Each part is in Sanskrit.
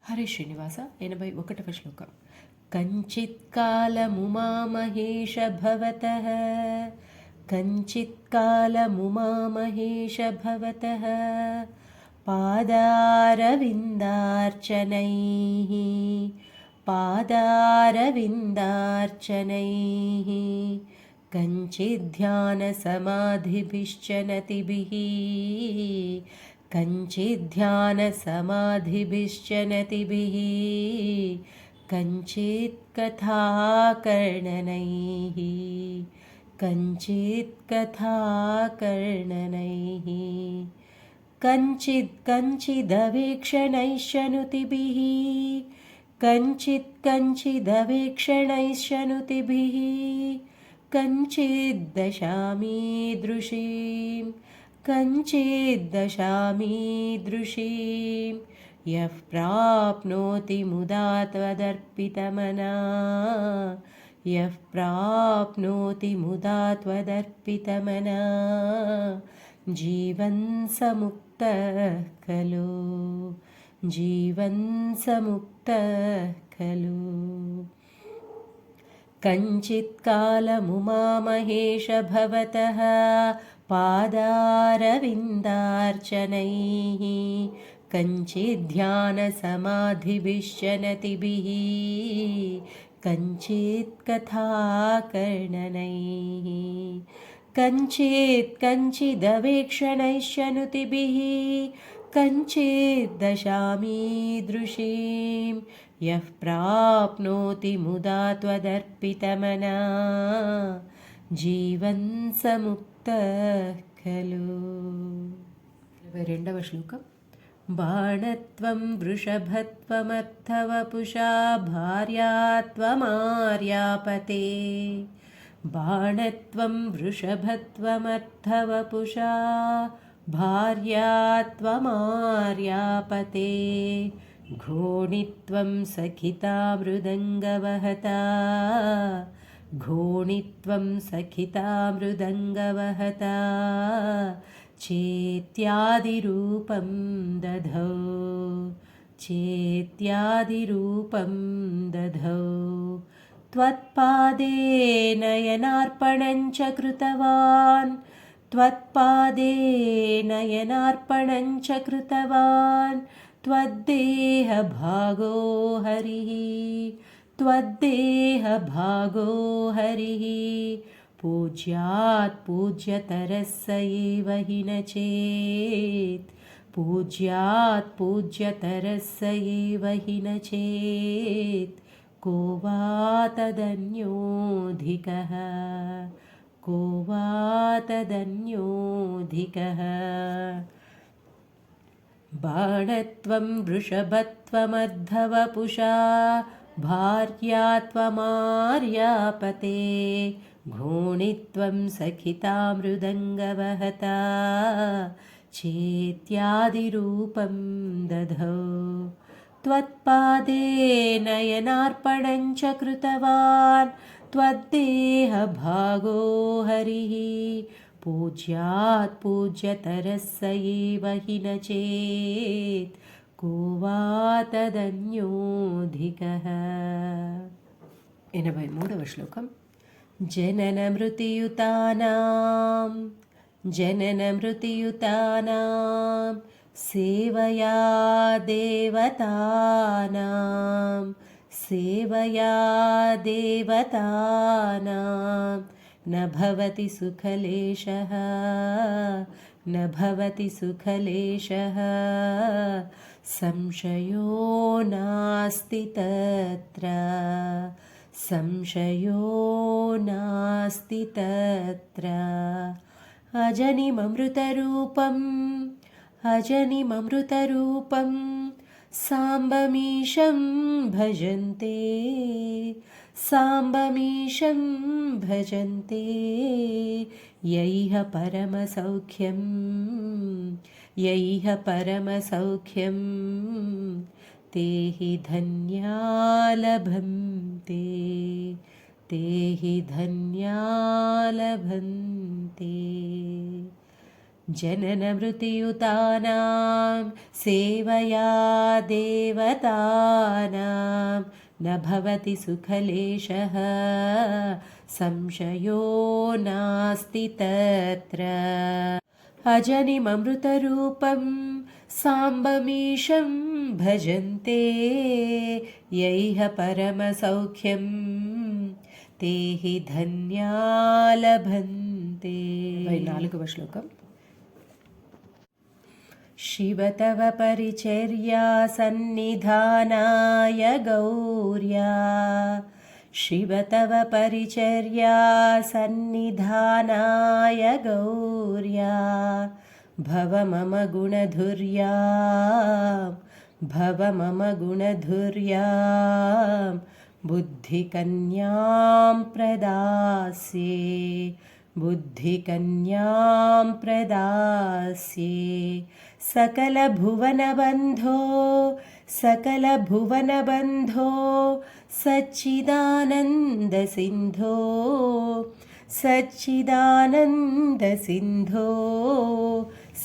హరే శ్రీనివాస 81వ శ్లోకం. కంచిత్కాలముమామహేష భవతః కంచిత్కాలముమామహేష భవతః పాదారవిందార్చనైః పాదారవిందార్చనైః కంచిధ్యానసమాధిభిశ్చ నతిభిః कंचिध्यानसमाधिभिश्च नतिभिः कंचित्कथाकर्णनैः कंचित्कथाकर्णनैः कंचिदवेक्षणैश्शनुतिभिः कंचिदवेक्षणैश्शनुतिभिः कंचिद्दशामीदृशीम् कंचिद्दशामीदृशीं यः प्राप्नोति मुदा त्वदर्पितमना यः प्राप्नोति मुदा त्वदर्पितमना जीवन् समुक्तः खलु जीवन् समुक्तः खलु कंचित्कालमुमामहेश भवतः पादारविन्दार्चनैः कंचिध्यानसमाधिभिश्च नतिभिः कंचित्कथाकर्णनैः कंचिदवेक्षणैश्शनुतिभिः कंचिद्दशामीदृशीं यः प्राप्नोति मुदा त्वदर्पितमना जीवन् समुक्तः खलु. 22వ శ్లోకం. బాణత్వం వృషభత్వమర్థవపుషా భార్యాత్వమార్యాపతే బాణత్వం వృషభత్వమర్థవపుషా భార్యాత్వమార్యాపతే घोणित्वं सखिता मृदङ्गवहता घोणित्वं सखिता मृदङ्गवहता चेत्यादिरूपं दधौ चेत्यादिरूपं दधौ त्वत्पादे नयनार्पणं च कृतवान् त्वत्पादे नयनार्पणं च कृतवान् त्वद्देहभागो हरिः त्वद्देहभागो हरिः पूज्यात् पूज्यतरः स एव हि न चेत् पूज्यात् पूज्यतरः स एव हि न चेत् को वा तदन्योऽधिकः को वा तदन्योऽधिकः बाणत्वं वृषभत्वमर्धवपुषा भार्यात्वमार्यापते घोणित्वं सखिता मृदङ्गवहता चेत्यादिरूपं दधौ त्वत्पादे नयनार्पणं च कृतवान् त्वद्देहभागो हरिः पूज्यात् पूज्यतरः स एव हि न चेत् को वा तदन्योऽधिकः. 83వ శ్లోకం. जननमृतियुतानां सेवया देवतानां सेवया देवतानां न भवति सुखलेशः न भवति सुखलेशः संशयो नास्ति तत्र संशयो नास्ति तत्र अजनिममृतरूपं साम्बमीशं भजन्ते साम्बमीशं भजन्ते यैह परमसौख्यं यैह परमसौख्यं ते हि धन्या लभन्ते ते हि धन्या लभन्ते जननमृत्युयुतानां सेवया देवतानां न भवति सुखलेशः संशयो नास्ति तत्र अजनिममृतरूपं साम्बमीशं भजन्ते यैह परमसौख्यं ते हि धन्या लभन्ते। 4వ శ్లోకం. शिव तव परिचर्या सन्निधानाय गौर्या शिव तव परिचर्या सन्निधानाय गौर्या भव मम गुणधुर्यां बुद्धिकन्यां प्रदास्ये सकलभुवनबन्धो सच्चिदानन्दसिन्धो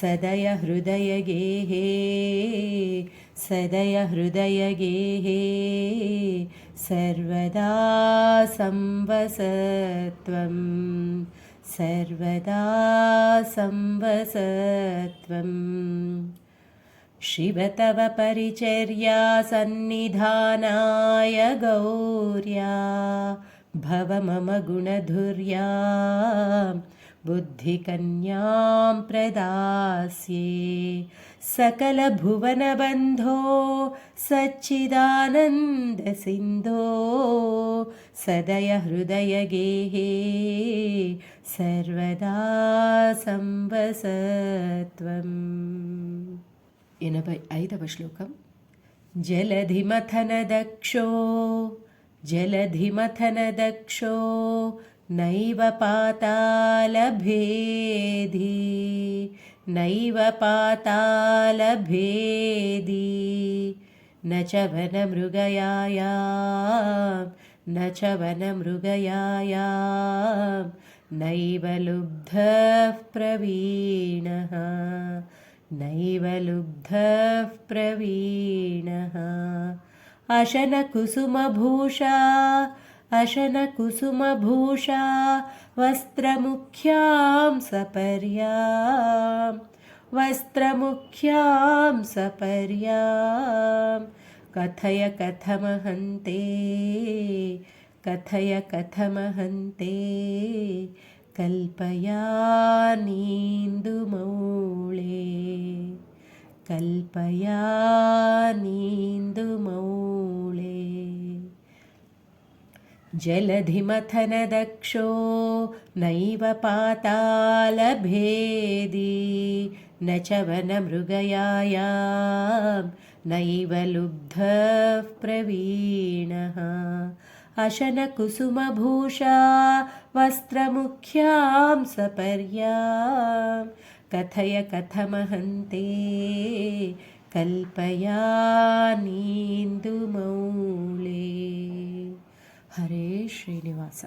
सदय हृदयगेहे सर्वदा संवसत्वं शिव तव परिचर्या सन्निधानाय गौर्या भव मम गुणधुर्यां बुद्धिकन्यां प्रदास्ये सकलभुवनबन्धो सच्चिदानन्दसिन्धो सदय हृदयगेहे सर्वदा संवसत्वम्. 85వ శ్లోకం. जलधिमथनदक्षो नैव पातालभेदी न च वनमृगयायां नैव लुब्धः प्रवीणः अशनकुसुमभूषा वस्त्रमुख्यां सपर्यां कथय कथमहन्ते कल्पयानीन्दुमौळे जलधिमथनदक्षो नैव पातालभेदी न च वनमृगयायां नैव लुब्धः प्रवीणः अशनकुसुमभूषा वस्त्रमुख्यां सपर्यां कथय कथमहन्ते कल्पयानीन्दुमौळे. हरे श्रीनिवास.